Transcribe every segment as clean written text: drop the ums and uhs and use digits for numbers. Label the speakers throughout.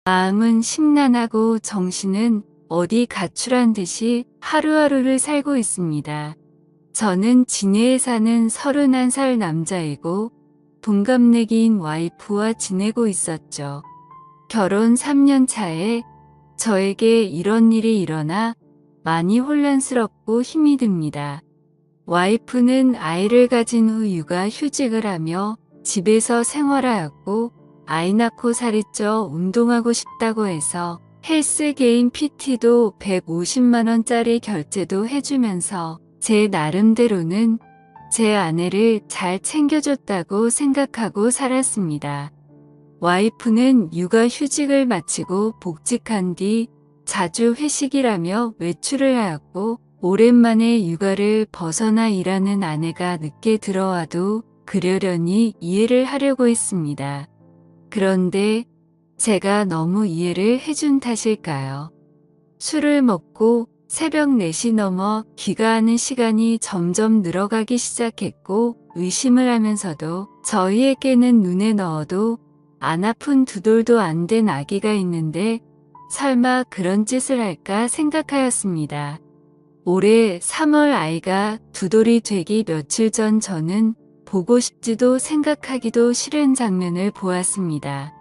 Speaker 1: 마음은 심란하고 정신은 어디 가출한 듯이 하루하루를 살고 있습니다. 저는 진해에 사는 31살 남자이고 동갑내기인 와이프와 지내고 있었죠. 결혼 3년 차에 저에게 이런 일이 일어나 많이 혼란스럽고 힘이 듭니다. 와이프는 아이를 가진 후 육아 휴직을 하며 집에서 생활하였고 아이 낳고 살이 쪄 운동하고 싶다고 해서 헬스 개인 PT도 150만원짜리 결제도 해주면서 제 나름대로는 제 아내를 잘 챙겨줬다고 생각하고 살았습니다. 와이프는 육아 휴직을 마치고 복직한 뒤 자주 회식이라며 외출을 하였고 오랜만에 육아를 벗어나 일하는 아내가 늦게 들어와도 그러려니 이해를 하려고 했습니다. 그런데 제가 너무 이해를 해준 탓일까요? 술을 먹고 새벽 4시 넘어 귀가하는 시간이 점점 늘어가기 시작했고 의심을 하면서도 저희에게는 눈에 넣어도 안 아픈 2돌도 안 된 아기가 있는데 설마 그런 짓을 할까 생각하였습니다. 올해 3월 아이가 2돌이 되기 며칠 전 저는 보고 싶지도 생각하기도 싫은 장면을 보았습니다.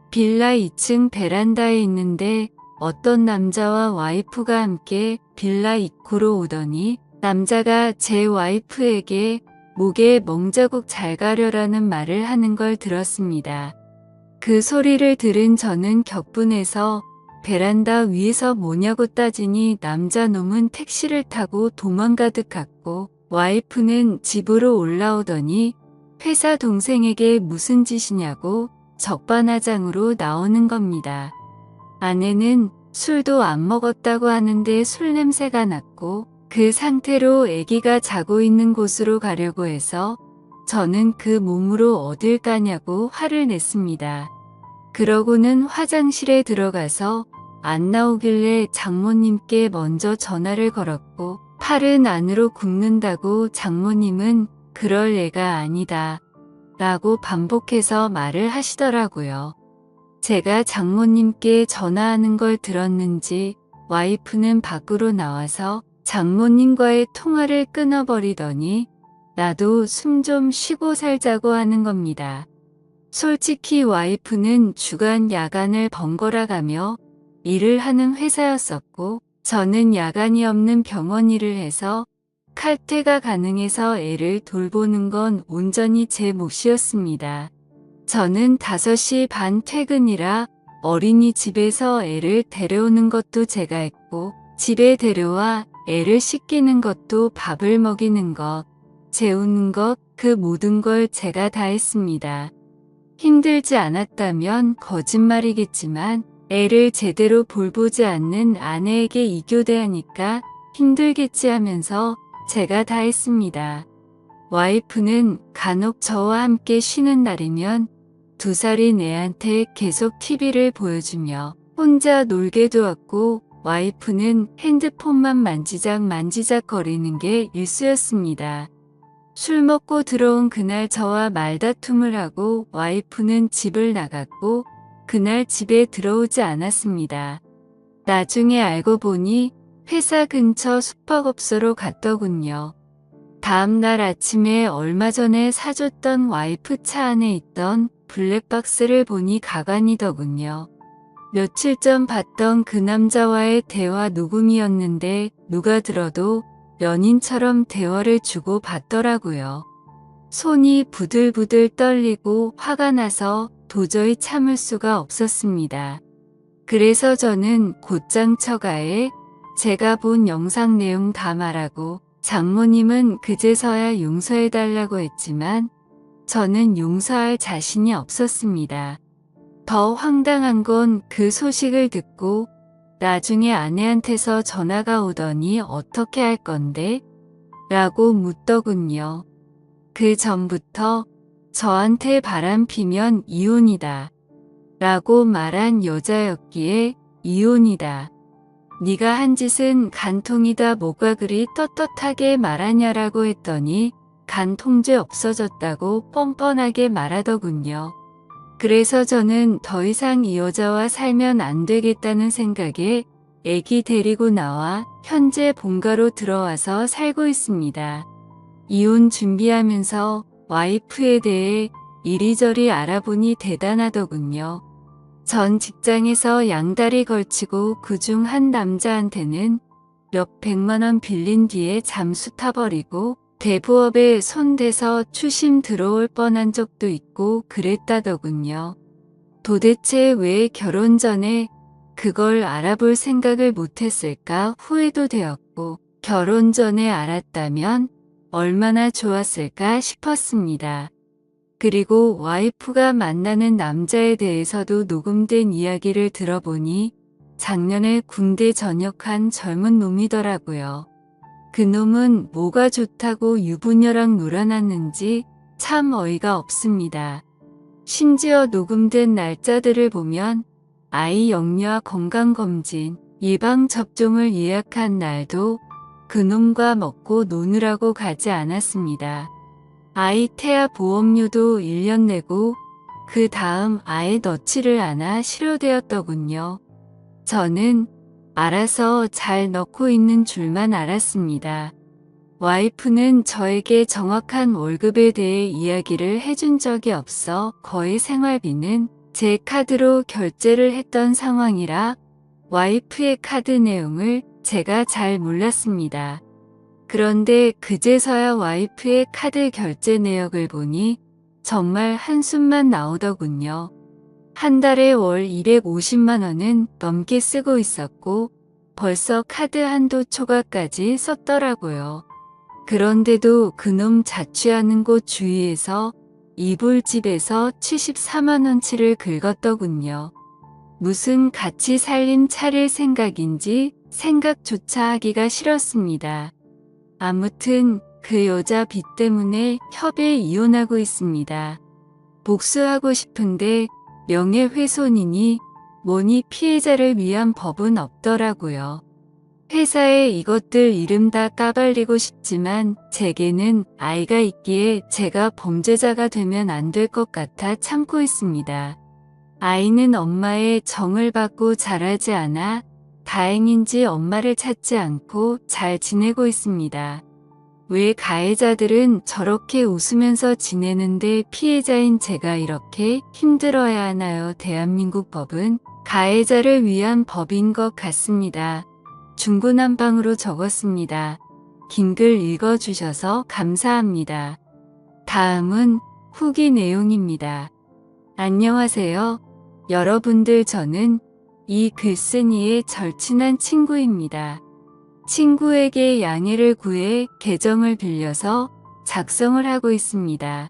Speaker 1: 빌라 2층 베란다에 있는데 어떤 남자와 와이프가 함께 빌라 입구로 오더니 남자가 제 와이프에게 목에 멍자국 잘 가려라는 말을 하는 걸 들었습니다. 그 소리를 들은 저는 격분해서 베란다 위에서 뭐냐고 따지니 남자 놈은 택시를 타고 도망가듯 갔고 와이프는 집으로 올라오더니 회사 동생에게 무슨 짓이냐고 적반하장으로 나오는 겁니다. 아내는 술도 안 먹었다고 하는데 술 냄새가 났고 그 상태로 아기가 자고 있는 곳으로 가려고 해서 저는 그 몸으로 어딜 가냐고 화를 냈습니다. 그러고는 화장실에 들어가서 안 나오길래 장모님께 먼저 전화를 걸었고 팔은 안으로 굽는다고 장모님은 그럴 애가 아니다 라고 반복해서 말을 하시더라고요. 제가 장모님께 전화하는 걸 들었는지 와이프는 밖으로 나와서 장모님과의 통화를 끊어버리더니 나도 숨 좀 쉬고 살자고 하는 겁니다. 솔직히 와이프는 주간 야간을 번갈아 가며 일을 하는 회사였었고 저는 야간이 없는 병원 일을 해서 칼퇴가 가능해서 애를 돌보는 건 온전히 제 몫이었습니다. 저는 5시 반 퇴근이라 어린이집에서 애를 데려오는 것도 제가 했고 집에 데려와 애를 씻기는 것도 밥을 먹이는 것, 재우는 것, 그 모든 걸 제가 다 했습니다. 힘들지 않았다면 거짓말이겠지만 애를 제대로 볼보지 않는 아내에게 이교대하니까 힘들겠지 하면서 제가 다 했습니다. 와이프는 간혹 저와 함께 쉬는 날이면 2살인 애한테 계속 TV를 보여주며 혼자 놀게 두었고 와이프는 핸드폰만 만지작 거리는 게 일쑤였습니다. 술 먹고 들어온 그날 저와 말다툼을 하고 와이프는 집을 나갔고 그날 집에 들어오지 않았습니다. 나중에 알고 보니 회사 근처 숙박업소로 갔더군요. 다음날 아침에 얼마 전에 사줬던 와이프 차 안에 있던 블랙박스를 보니 가관이더군요. 며칠 전 봤던 그 남자와의 대화 녹음이었는데 누가 들어도 연인처럼 대화를 주고 받더라고요. 손이 부들부들 떨리고 화가 나서 도저히 참을 수가 없었습니다. 그래서 저는 곧장 처가에 제가 본 영상 내용 다 말하고 장모님은 그제서야 용서해달라고 했지만 저는 용서할 자신이 없었습니다. 더 황당한 건 그 소식을 듣고 나중에 아내한테서 전화가 오더니 어떻게 할 건데? 라고 묻더군요. 그 전부터 저한테 바람 피면 이혼이다 라고 말한 여자였기에 이혼이다. 네가 한 짓은 간통이다 뭐가 그리 떳떳하게 말하냐라고 했더니 간통죄 없어졌다고 뻔뻔하게 말하더군요. 그래서 저는 더 이상 이 여자와 살면 안 되겠다는 생각에 애기 데리고 나와 현재 본가로 들어와서 살고 있습니다. 이혼 준비하면서 와이프에 대해 이리저리 알아보니 대단하더군요. 전 직장에서 양다리 걸치고 그중 한 남자한테는 몇 백만 원 빌린 뒤에 잠수 타버리고 대부업에 손대서 추심 들어올 뻔한 적도 있고 그랬다더군요. 도대체 왜 결혼 전에 그걸 알아볼 생각을 못했을까 후회도 되었고 결혼 전에 알았다면 얼마나 좋았을까 싶었습니다. 그리고 와이프가 만나는 남자에 대해서도 녹음된 이야기를 들어보니 작년에 군대 전역한 젊은 놈이더라고요. 그 놈은 뭐가 좋다고 유부녀랑 놀아났는지 참 어이가 없습니다. 심지어 녹음된 날짜들을 보면 아이 영유아 건강검진, 예방접종을 예약한 날도 그놈과 먹고 노느라고 가지 않았습니다. 아이 태아 보험료도 1년 내고 그 다음 아예 넣지를 않아 실효되었더군요. 저는 알아서 잘 넣고 있는 줄만 알았습니다. 와이프는 저에게 정확한 월급에 대해 이야기를 해준 적이 없어 거의 생활비는 제 카드로 결제를 했던 상황이라 와이프의 카드 내용을 제가 잘 몰랐습니다. 그런데 그제서야 와이프의 카드 결제 내역을 보니 정말 한숨만 나오더군요. 한 달에 월 250만 원은 넘게 쓰고 있었고 벌써 카드 한도 초과까지 썼더라고요. 그런데도 그놈 자취하는 곳 주위에서 이불집에서 74만 원치를 긁었더군요. 무슨 같이 살림 차릴 생각인지 생각조차 하기가 싫었습니다. 아무튼 그 여자 빚 때문에 협에 이혼하고 있습니다. 복수하고 싶은데 명예훼손이니 뭐니 피해자를 위한 법은 없더라고요. 회사에 이것들 이름 다 까발리고 싶지만 제게는 아이가 있기에 제가 범죄자가 되면 안 될 것 같아 참고 있습니다. 아이는 엄마의 정을 받고 자라지 않아 다행인지 엄마를 찾지 않고 잘 지내고 있습니다. 왜 가해자들은 저렇게 웃으면서 지내는데 피해자인 제가 이렇게 힘들어야 하나요? 대한민국 법은 가해자를 위한 법인 것 같습니다. 중구난방으로 적었습니다. 긴 글 읽어주셔서 감사합니다. 다음은 후기 내용입니다. 안녕하세요. 여러분들, 저는 이 글쓴이의 절친한 친구입니다. 친구에게 양해를 구해 계정을 빌려서 작성을 하고 있습니다.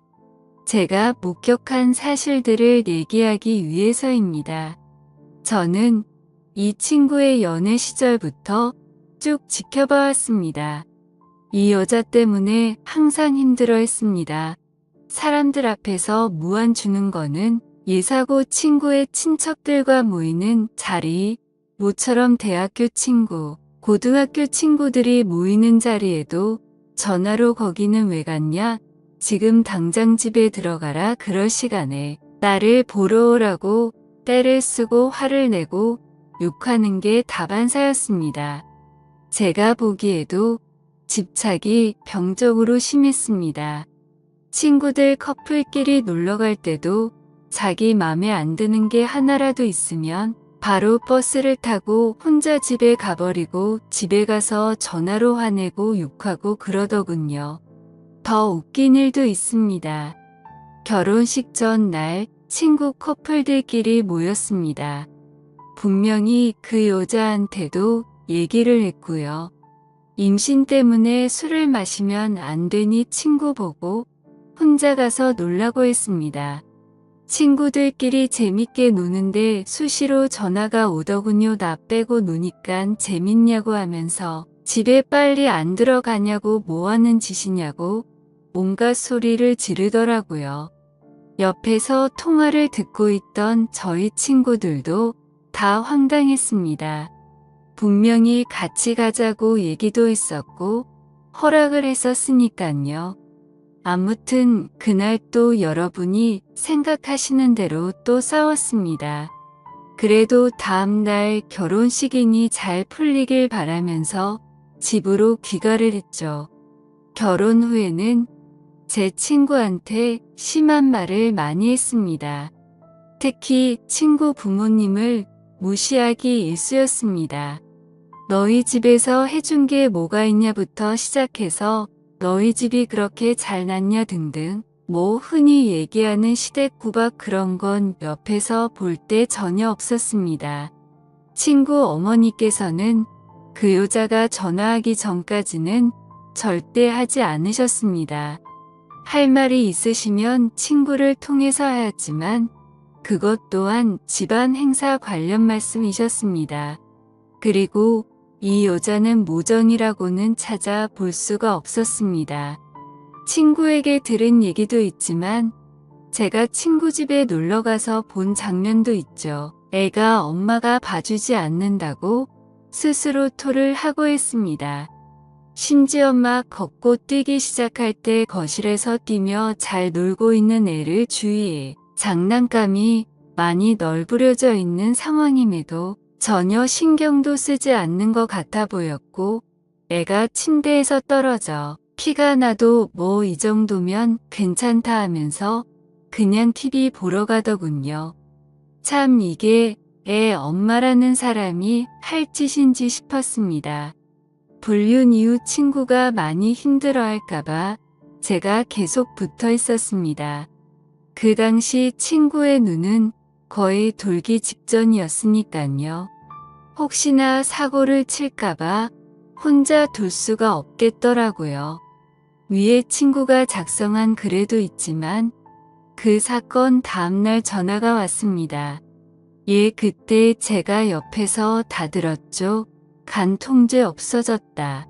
Speaker 1: 제가 목격한 사실들을 얘기하기 위해서입니다. 저는 이 친구의 연애 시절부터 쭉 지켜봐 왔습니다. 이 여자 때문에 항상 힘들어 했습니다. 사람들 앞에서 무안 주는 거는 예사고 친구의 친척들과 모이는 자리, 모처럼 대학교 친구, 고등학교 친구들이 모이는 자리에도 전화로 거기는 왜 갔냐? 지금 당장 집에 들어가라. 그럴 시간에 나를 보러 오라고 떼를 쓰고 화를 내고 욕하는 게 다반사였습니다. 제가 보기에도 집착이 병적으로 심했습니다. 친구들 커플끼리 놀러갈 때도 자기 맘에 안 드는 게 하나라도 있으면 바로 버스를 타고 혼자 집에 가버리고 집에 가서 전화로 화내고 욕하고 그러더군요. 더 웃긴 일도 있습니다. 결혼식 전날 친구 커플들끼리 모였습니다. 분명히 그 여자한테도 얘기를 했고요. 임신 때문에 술을 마시면 안 되니 친구 보고 혼자 가서 놀라고 했습니다. 친구들끼리 재밌게 노는데 수시로 전화가 오더군요. 나 빼고 노니깐 재밌냐고 하면서 집에 빨리 안 들어가냐고 뭐하는 짓이냐고 온갖 소리를 지르더라고요. 옆에서 통화를 듣고 있던 저희 친구들도 다 황당했습니다. 분명히 같이 가자고 얘기도 했었고 허락을 했었으니깐요. 아무튼 그날 또 여러분이 생각하시는 대로 또 싸웠습니다. 그래도 다음날 결혼식이니 잘 풀리길 바라면서 집으로 귀가를 했죠. 결혼 후에는 제 친구한테 심한 말을 많이 했습니다. 특히 친구 부모님을 무시하기 일쑤였습니다. 너희 집에서 해준 게 뭐가 있냐부터 시작해서 너희 집이 그렇게 잘났냐 등등 뭐 흔히 얘기하는 시댁구박 그런 건 옆에서 볼 때 전혀 없었습니다. 친구 어머니께서는 그 여자가 전화하기 전까지는 절대 하지 않으셨습니다. 할 말이 있으시면 친구를 통해서 하였지만 그것 또한 집안 행사 관련 말씀이셨습니다. 그리고 이 여자는 모정이라고는 찾아볼 수가 없었습니다. 친구에게 들은 얘기도 있지만 제가 친구 집에 놀러가서 본 장면도 있죠. 애가 엄마가 봐주지 않는다고 스스로 토를 하고 했습니다. 심지어 막 걷고 뛰기 시작할 때 거실에서 뛰며 잘 놀고 있는 애를 주위에 장난감이 많이 널브러져 있는 상황임에도 전혀 신경도 쓰지 않는 것 같아 보였고 애가 침대에서 떨어져 피가 나도 뭐 이 정도면 괜찮다 하면서 그냥 TV 보러 가더군요. 참 이게 애 엄마라는 사람이 할 짓인지 싶었습니다. 불륜 이후 친구가 많이 힘들어할까봐 제가 계속 붙어 있었습니다. 그 당시 친구의 눈은 거의 돌기 직전이었으니깐요. 혹시나 사고를 칠까봐 혼자 둘 수가 없겠더라고요. 위에 친구가 작성한 글에도 있지만 그 사건 다음날 전화가 왔습니다. 예, 그때 제가 옆에서 다 들었죠. 간 통제 없어졌다.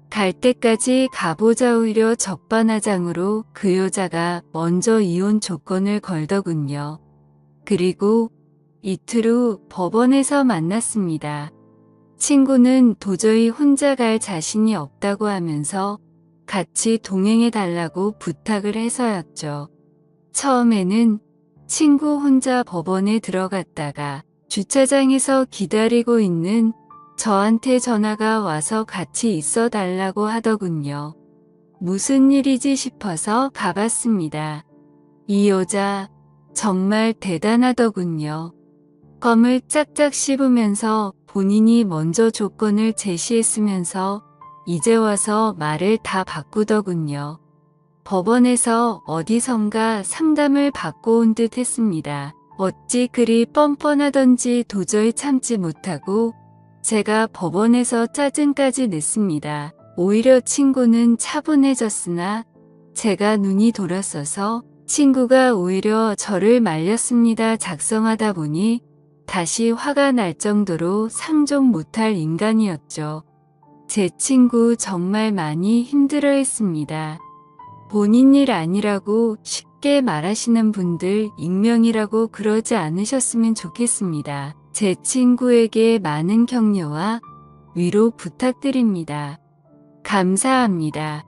Speaker 1: 갈 때까지 가보자 오히려 적반하장으로 그 여자가 먼저 이혼 조건을 걸더군요. 그리고 이틀 후 법원에서 만났습니다. 친구는 도저히 혼자 갈 자신이 없다고 하면서 같이 동행해 달라고 부탁을 해서였죠. 처음에는 친구 혼자 법원에 들어갔다가 주차장에서 기다리고 있는 저한테 전화가 와서 같이 있어 달라고 하더군요. 무슨 일이지 싶어서 가봤습니다. 이 여자 정말 대단하더군요. 껌을 짝짝 씹으면서 본인이 먼저 조건을 제시했으면서 이제 와서 말을 다 바꾸더군요. 법원에서 어디선가 상담을 받고 온 듯 했습니다. 어찌 그리 뻔뻔하던지 도저히 참지 못하고 제가 법원에서 짜증까지 냈습니다. 오히려 친구는 차분해졌으나 제가 눈이 돌았어서 친구가 오히려 저를 말렸습니다. 작성하다 보니 다시 화가 날 정도로 상종 못할 인간이었죠. 제 친구 정말 많이 힘들어했습니다. 본인 일 아니라고 쉽게 말하시는 분들 익명이라고 그러지 않으셨으면 좋겠습니다. 제 친구에게 많은 격려와 위로 부탁드립니다. 감사합니다.